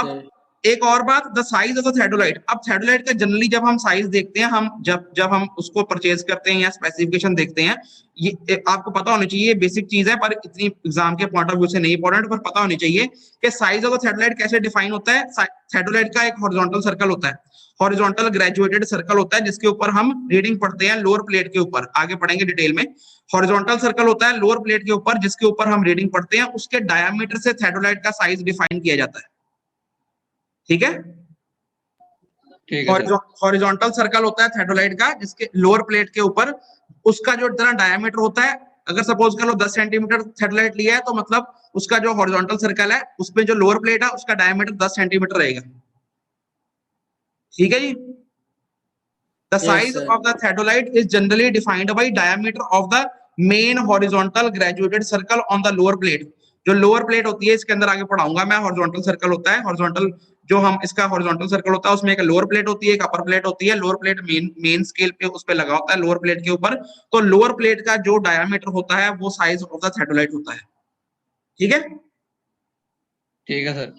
Sir. एक और बात, द साइज ऑफ द थ्रेडोलाइट। अब थ्रेडोलाइट का जनरली जब हम साइज देखते हैं, हम जब हम उसको परचेज करते हैं या स्पेसिफिकेशन देखते हैं, ये आपको पता होनी चाहिए, बेसिक चीज है पर इतनी एग्जाम के पॉइंट ऑफ व्यू से नहीं इंपॉर्टेंट, पर पता होनी चाहिए कि साइज ऑफ द थ्रेडोलाइट कैसे डिफाइन होता है। थ्रेडोलाइट का एक हॉरिजॉन्टल सर्कल होता है, हॉरिजॉन्टल ग्रेजुएटेड सर्कल होता है, जिसके ऊपर हम रीडिंग पढ़ते हैं लोअर प्लेट के ऊपर, आगे पढ़ेंगे डिटेल में। हॉरिजॉन्टल सर्कल होता है लोअर प्लेट के ऊपर, जिसके ऊपर हम रीडिंग पढ़ते हैं, उसके डायमीटर से थ्रेडोलाइट का साइज डिफाइन किया जाता है। ठीक है, हॉरिजॉन्टल सर्कल होता है थ्रेडोलाइट का, जिसके लोअर प्लेट के ऊपर उसका जो इतना डायमीटर होता है, अगर सपोज कर लो 10 सेंटीमीटर थ्रेडोलाइट लिया है, तो मतलब उसका जो हॉरिजॉन्टल सर्कल है उसमें जो लोअर प्लेट है उसका डायमीटर 10 सेंटीमीटर रहेगा। ठीक है जी। The size of the theodolite is generally defined by diameter of the main horizontal graduated circle on the lower plate. जो लोअर प्लेट होती है, इसके अंदर आगे पढ़ाऊंगा मैं, हॉरिजॉन्टल सर्कल होता है, हॉरिजॉन्टल जो हम इसका हॉरिजॉन्टल सर्कल होता है उसमें एक लोअर प्लेट होती है, एक अपर प्लेट होती है। लोअर प्लेट मेन स्केल पे उस पे लगा होता है लोअर प्लेट के ऊपर, तो लोअर प्लेट का जो डायमीटर होता है वो साइज ऑफ द थ्रेडोलाइट होता है। ठीक है, ठीक है सर।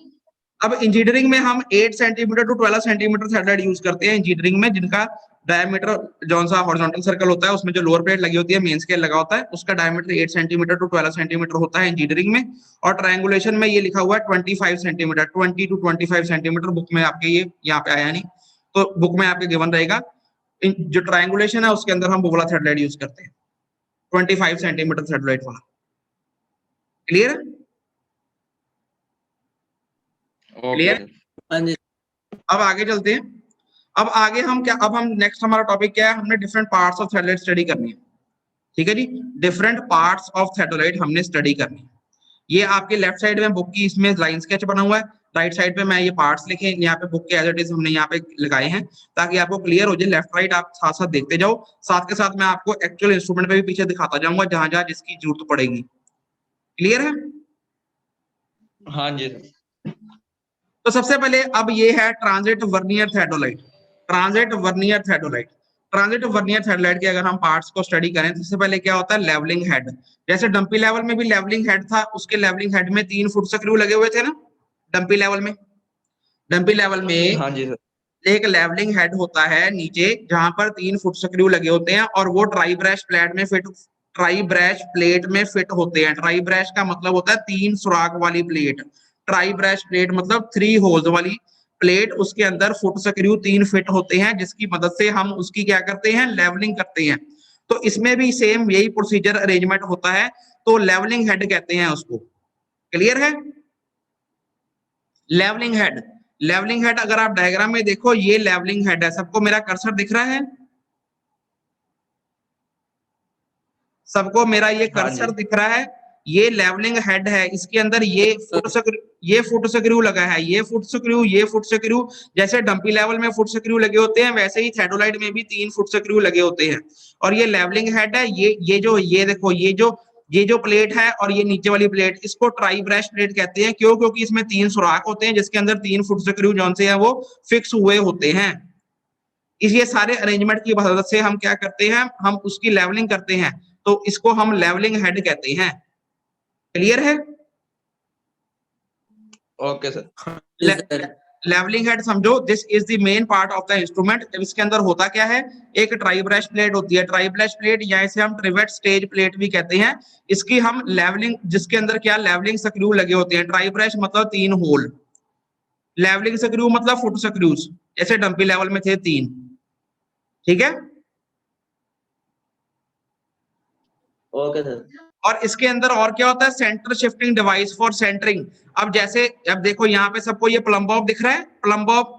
अब इंजीनियरिंग में हम 8 सेंटीमीटर टू 12 सेंटीमीटर थ्रेडोलाइट यूज करते हैं इंजीनियरिंग में, जिनका डायमीटर जो सा हॉरिजॉन्टल सर्कल होता है उसमें जो लोअर प्लेट लगी होती है, मेन स्केल लगा होता है, उसका डायमीटर 8 सेंटीमीटर टू 12 सेंटीमीटर होता है इंजीनियरिंग में। और ट्रायंगुलेशन में ये लिखा हुआ है 25 सेंटीमीटर, 20 टू 25 सेंटीमीटर। बुक में आपके ये यहाँ पे आया नहीं, तो बुक में आपके गिवन रहेगा। जो ट्रायंगुलेशन है उसके अंदर हम वो वाला थ्रेडोलाइट यूज करते हैं, 25 सेंटीमीटर थ्रेडोलाइट वाला। क्लियर है? क्लियर? हाँ जी। अब आगे चलते हैं। अब आगे हम क्या, अब हम नेक्स्ट हमारा टॉपिक क्या है, हमने डिफरेंट पार्ट्स ऑफ थ्रेडोलाइट स्टडी करनी है। ठीक है जी, डिफरेंट पार्ट्स ऑफ थ्रेडोलाइट हमने स्टडी करनी है। ये आपके लेफ्ट साइड में बुक की इसमें लाइन स्केच बना हुआ है, राइट साइड पे मैं ये पार्ट्स लिखे यहाँ पे बुक के एज इट इज हमने यहाँ पे लगाए हैं, ताकि आपको क्लियर हो जाए। लेफ्ट राइट आप साथ साथ देखते जाओ, साथ के साथ मैं आपको एक्चुअल इंस्ट्रूमेंट पे भी पीछे दिखाता जाऊंगा जहां जहां जिसकी जरूरत पड़ेगी। क्लियर है? हाँ जी। तो सबसे पहले अब ये है transit vernier theodolite. Transit vernier theodolite, transit vernier theodolite के अगर हम पार्ट्स को स्टडी करें, सबसे पहले क्या होता है, लेवलिंग हेड। जैसे डंपी लेवल में भी लेवलिंग हेड था, उसके लेवलिंग हेड में 3 फुट स्क्रू लगे हुए थे ना डंपी लेवल में। डंपी लेवल में हाँ जी सर। एक लेवलिंग हेड होता है नीचे, जहां पर 3 फुट स्क्रू लगे होते हैं, और वो ट्राई ब्रश प्लेट में फिट, ट्राई ब्रश प्लेट में फिट होते हैं। ट्राई ब्रश का मतलब होता है 3 सुराख वाली प्लेट। ट्राई ब्रश प्लेट मतलब 3 होल्स वाली प्लेट, उसके अंदर फुट स्क्रू 3 फिट होते हैं, जिसकी मदद से हम उसकी क्या करते हैं, लेवलिंग करते हैं। तो इसमें भी सेम यही प्रोसीजर अरेंजमेंट होता है, तो लेवलिंग हेड कहते हैं उसको। क्लियर है? लेवलिंग हेड, लेवलिंग हेड अगर आप डायग्राम में देखो, ये लेवलिंग हेड है। सबको मेरा कर्सर दिख रहा है? सबको मेरा ये हाँ जी। कर्सर दिख रहा है? ये लेवलिंग हेड है, इसके अंदर ये फुट स्क्रू लगा है, ये फुट स्क्रू, ये फुट स्क्रू। जैसे डंपी लेवल में फुट स्क्रू लगे होते हैं, वैसे ही थ्रेडोलाइट में भी 3 फुट स्क्रू लगे होते हैं। और ये लेवलिंग हेड है। ये देखो, ये जो प्लेट है और ये नीचे वाली प्लेट, इसको ट्राई ब्रश प्लेट कहते हैं। क्यों? क्योंकि इसमें 3 सुराख होते हैं, जिसके अंदर 3 फुट स्क्रू जौन से है वो फिक्स हुए होते हैं। इस ये सारे अरेंजमेंट की मदद से हम क्या करते हैं, हम उसकी लेवलिंग करते हैं, तो इसको हम लेवलिंग हेड कहते हैं। क्लियर है? Okay sir. लेवलिंग हेड समझो, this is the main part of the instrument. इसके अंदर होता क्या है, एक ट्राई ब्रश प्लेट होती है। ट्राई ब्रश प्लेट या इसे हम ट्रिवेट स्टेज प्लेट भी कहते हैं। इसकी हम लेवलिंग, जिसके अंदर क्या लेवलिंग स्क्रू लगे होते हैं। ट्राई ब्रश मतलब 3 होल, लेवलिंग स्क्रू मतलब फुट स्क्रूज, जैसे डंपी लेवल में थे 3। ठीक है? Okay sir. और इसके अंदर और क्या होता है, centre shifting device for centring. अब जैसे, अब देखो यहाँ पे सबको ये प्लम बॉब दिख रहा है, प्लम बॉब।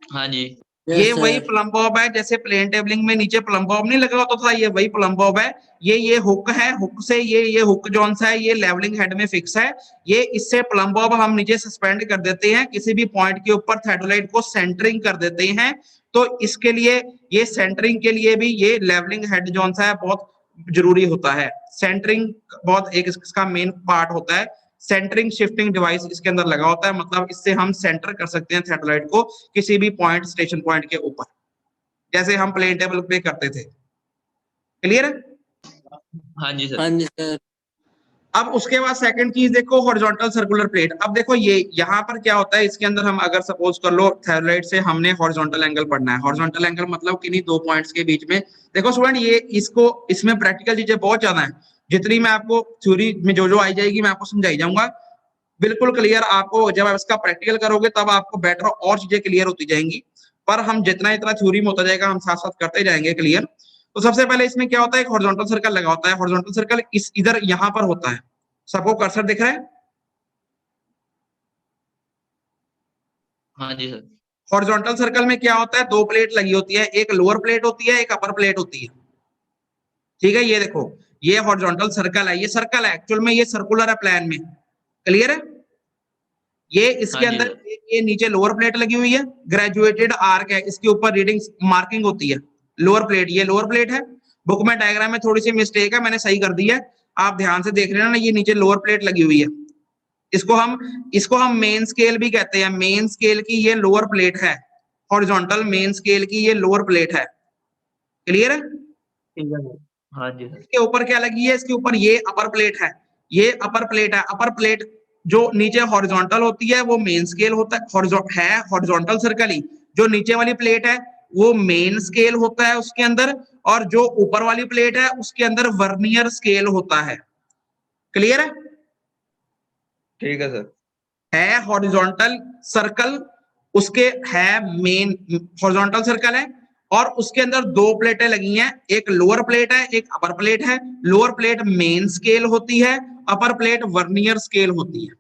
हाँ जी। ये वही प्लम बॉब है, जैसे प्लेन टेबलिंग में नीचे प्लम बॉब नहीं लगा होता था, ये वही प्लम बॉब है। ये हुक है, हुक से ये हुक जॉन सा है, ये लेवलिंग हेड में फिक्स है। ये इससे प्लम बॉब हम नीचे सस्पेंड कर देते हैं, किसी भी पॉइंट के ऊपर थ्रेडोलाइट को सेंटरिंग कर देते हैं। तो इसके लिए, ये सेंटरिंग के लिए भी ये लेवलिंग हेड जॉन सा है बहुत जरूरी होता है। सेंटरिंग बहुत एक इसका मेन पार्ट होता है। सेंटरिंग शिफ्टिंग डिवाइस इसके अंदर लगा होता है, मतलब इससे हम सेंटर कर सकते हैं थ्रेडोलाइट को किसी भी पॉइंट, स्टेशन पॉइंट के ऊपर, जैसे हम प्लेन टेबल पे करते थे। क्लियर है? हाँ जी सर। अब उसके बाद सेकंड चीज देखो हॉरिजॉन्टल सर्कुलर प्लेट। अब देखो ये यहाँ पर क्या होता है, इसके अंदर हम अगर सपोज कर लो थेरोइड से हमने हॉरिजॉन्टल एंगल पढ़ना है। हॉरिजॉन्टल एंगल मतलब किन्हीं दो पॉइंट्स के बीच में। देखो स्टूडेंट ये इसको इसमें प्रैक्टिकल चीजें बहुत ज्यादा है, जितनी मैं आपको थ्योरी में जो आई जाएगी मैं आपको समझाई जाऊंगा बिल्कुल क्लियर। आपको जब आप इसका प्रैक्टिकल करोगे तब आपको बेटर और चीजें क्लियर होती जाएंगी, पर हम जितना इतना थ्योरी में होता जाएगा हम साथ साथ करते जाएंगे क्लियर। तो सबसे पहले इसमें क्या होता है, एक हॉरिजॉन्टल सर्कल लगा होता है। हॉरिजॉन्टल सर्कल इस इधर यहाँ पर होता है, सबको कर्सर दिख रहा है? हाँ जी सर। हॉरिजॉन्टल सर्कल में क्या होता है, दो प्लेट लगी होती है, एक लोअर प्लेट होती है, एक अपर प्लेट होती है। ठीक है, ये देखो ये हॉरिजॉन्टल सर्कल है, ये सर्कल है एक्चुअल में, ये सर्कुलर है प्लान में, क्लियर है? ये इसके हाँ जी अंदर सर। ये नीचे लोअर प्लेट लगी हुई है, ग्रेजुएटेड आर्क है, इसके ऊपर रीडिंग मार्किंग होती है। लोअर प्लेट, ये लोअर प्लेट है। बुक में डायग्राम में थोड़ी सी मिस्टेक है, मैंने सही कर दी है, आप ध्यान से देख लेना ना। ये नीचे लोअर प्लेट लगी हुई है, इसको हम मेन स्केल भी कहते हैं। मेन स्केल की ये लोअर प्लेट है, हॉरिजॉन्टल मेन स्केल की ये लोअर प्लेट है, क्लियर है? ठीक है सर। हाँ जी सर। इसके ऊपर क्या लगी है, इसके ऊपर ये अपर प्लेट है, ये अपर प्लेट है। अपर प्लेट जो नीचे हॉरिजॉन्टल होती है वो मेन स्केल होता है हॉरिजॉन्टल सर्कल ही। जो नीचे वाली प्लेट है वो मेन स्केल होता है उसके अंदर, और जो ऊपर वाली प्लेट है उसके अंदर वर्नियर स्केल होता है, क्लियर है? ठीक है सर। है हॉरिजॉन्टल सर्कल, उसके है मेन हॉरिजॉन्टल सर्कल है, और उसके अंदर दो प्लेटें लगी हैं, एक लोअर प्लेट है एक अपर प्लेट है। लोअर प्लेट मेन स्केल होती है, अपर प्लेट वर्नियर स्केल होती है।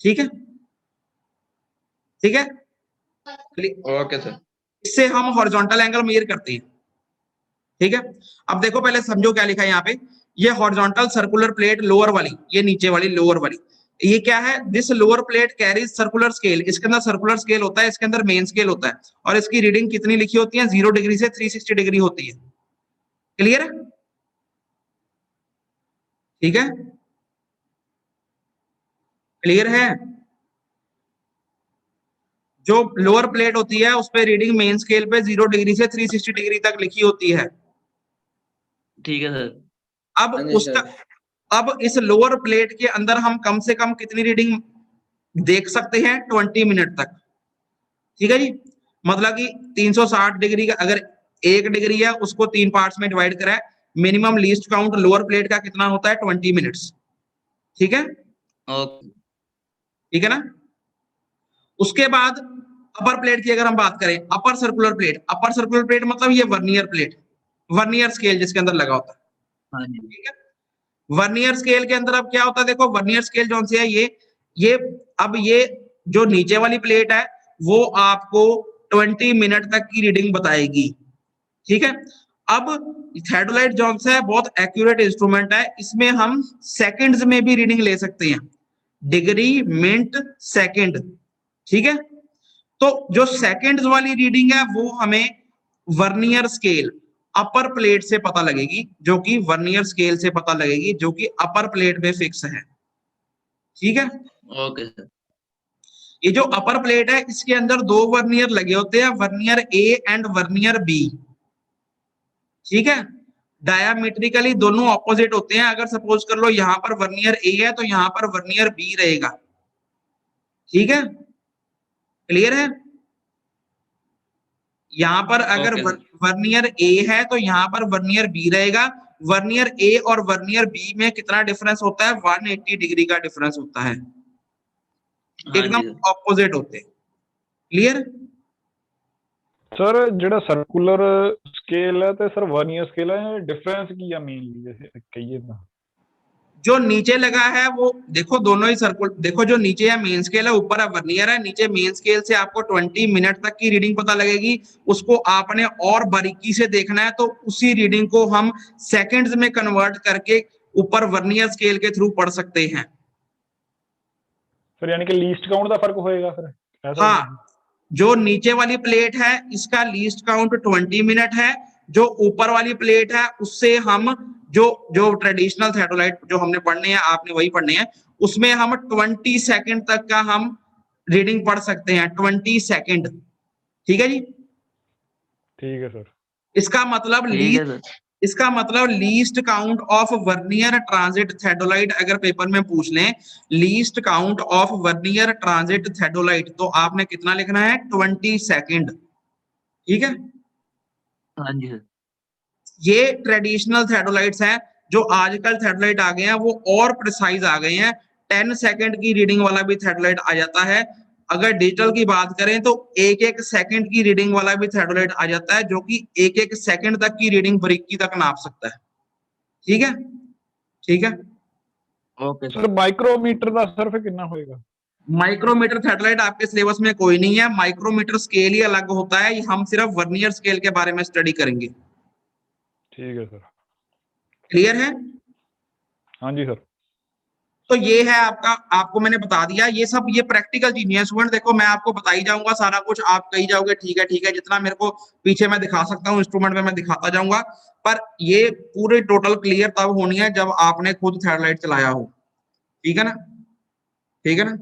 ठीक है, ठीक है। Okay sir. इससे हम हॉरिजॉन्टल एंगल मेजर करते हैं, ठीक है। अब देखो पहले समझो क्या लिखा है यहाँ पे, ये हॉरिजॉन्टल सर्कुलर प्लेट लोअर वाली, ये नीचे वाली लोअर वाली, ये क्या है, this lower plate carries circular scale. इसके अंदर सर्कुलर स्केल होता है, इसके अंदर मेन स्केल होता है, और इसकी रीडिंग कितनी लिखी होती है, 0 डिग्री से 360 डिग्री होती है, क्लियर है? ठीक है, क्लियर है? जो लोअर प्लेट होती है उस पर रीडिंग मेन स्केल पे 0 डिग्री से 360 डिग्री तक लिखी होती है। ठीक है सर। अब उसका अब इस लोअर प्लेट के अंदर हम कम से कम कितनी रीडिंग देख सकते हैं, 20 मिनट तक, ठीक है जी। मतलब कि 360 डिग्री का अगर 1 डिग्री है उसको 3 पार्ट्स में डिवाइड करें, minimum least count lower plate का कितना होता है, 20 मिनट्स, ठीक है? ओके। ठीक है ना? उसके बाद अपर प्लेट की अगर हम बात करें, अपर सर्कुलर प्लेट मतलब ये वर्नियर प्लेट, वर्नियर स्केल जिसके अंदर लगा होता है, हाँ जी। ठीक है। वर्नियर स्केल के अंदर अब क्या होता है, देखो वर्नियर स्केल जो सी है ये अब ये जो नीचे वाली प्लेट है वो आपको 20 मिनट तक की रीडिंग बताएगी, ठीक है। अब थेडोलाइट जो है बहुत एक्यूरेट इंस्ट्रूमेंट है, इसमें हम सेकंड्स में भी रीडिंग ले सकते हैं, डिग्री मिनट सेकंड, ठीक है। तो जो सेकंड्स वाली रीडिंग है वो हमें वर्नियर स्केल अपर प्लेट से पता लगेगी, जो कि वर्नियर स्केल से पता लगेगी, जो कि अपर प्लेट में फिक्स है, ठीक है। Okay sir. ये जो अपर प्लेट है इसके अंदर दो वर्नियर लगे होते हैं, vernier A and vernier B, ठीक है। डायामीट्रिकली दोनों ऑपोजिट होते हैं। अगर सपोज कर लो यहां पर वर्नियर ए है तो यहां पर वर्नियर बी रहेगा, ठीक है, क्लियर है? यहाँ पर अगर ओके सर। वर्नियर ए है तो यहाँ पर वर्नियर बी रहेगा। वर्नियर ए और वर्नियर बी में कितना डिफरेंस होता है, 180 डिग्री का डिफरेंस होता है, हाँ एकदम जी सर। ऑपोजिट होते हैं, क्लियर? सर ਜਿਹੜਾ ਸਰਕੂਲਰ ਸਕੇਲ ਹੈ ਤੇ ਸਰ ਵਰਨੀਅਰ ਸਕੇਲ ਹੈ, डिफरेंस ਕੀ ਆ ਮੇਨਲੀ ਜੇ ਕਹੀਏ ਤਾਂ? जो नीचे लगा है वो देखो दोनों ही सर्कुल, देखो जो नीचे है मेन स्केल है, ऊपर है वर्नियर है। नीचे मेन स्केल से आपको 20 मिनट तक की रीडिंग पता लगेगी, उसको आपने और बारीकी से देखना है तो उसी रीडिंग को हम सेकंड्स में कन्वर्ट करके ऊपर वर्नियर स्केल के थ्रू पढ़ सकते हैं। सर यानी कि लीस्ट काउंट का फर्क होएगा फिर ऐसा? हाँ, जो नीचे वाली प्लेट है इसका लीस्ट काउंट 20 मिनट है, जो ऊपर वाली प्लेट है उससे हम जो जो ट्रेडिशनल थेडोलाइट जो हमने पढ़ने हैं, आपने वही पढ़ने हैं, उसमें हम 20 सेकंड तक का हम रीडिंग पढ़ सकते हैं, 20 सेकंड, ठीक है जी। ठीक है सर। इसका मतलब ठीक है सर। इसका मतलब least count of vernier transit theodolite अगर पेपर में पूछ लें, least count of vernier transit theodolite, तो आपने कितना लिखना है 20 सेकेंड। ठीक है, हाँ जी सर। ये ट्रेडिशनल थेडोलाइट्स हैं। जो आजकल थेडोलाइट आ गए हैं वो और प्रिसाइज आ गए हैं, 10 सेकेंड की रीडिंग वाला भी थेडोलाइट आ जाता है। अगर डिजिटल की बात करें तो एक एक सेकंड की रीडिंग वाला भी थेडोलाइट आ जाता है, जो कि एक एक सेकंड तक की रीडिंग बारीकी तक नाप सकता है। ठीक है, ठीक है। ओके सर माइक्रोमीटर का सर फिर कितना होएगा? माइक्रोमीटर थेडोलाइट आपके सिलेबस में कोई नहीं है, माइक्रोमीटर स्केल ही अलग होता है, हम सिर्फ वर्नियर स्केल के बारे में स्टडी करेंगे। ठीक है सर। क्लियर है? हाँ जी सर। तो ये है आपका, आपको मैंने बता दिया, ये सब ये प्रैक्टिकल चीजें हैं स्टूडेंट। देखो मैं आपको बता ही जाऊंगा सारा कुछ, आप कही जाओगे ठीक है ठीक है, जितना मेरे को पीछे मैं दिखा सकता हूँ इंस्ट्रूमेंट में मैं दिखाता जाऊंगा, पर ये पूरी टोटल क्लियर तब होनी है जब आपने खुद थेडोलाइट चलाया हो। ठीक है ना, ठीक है ना।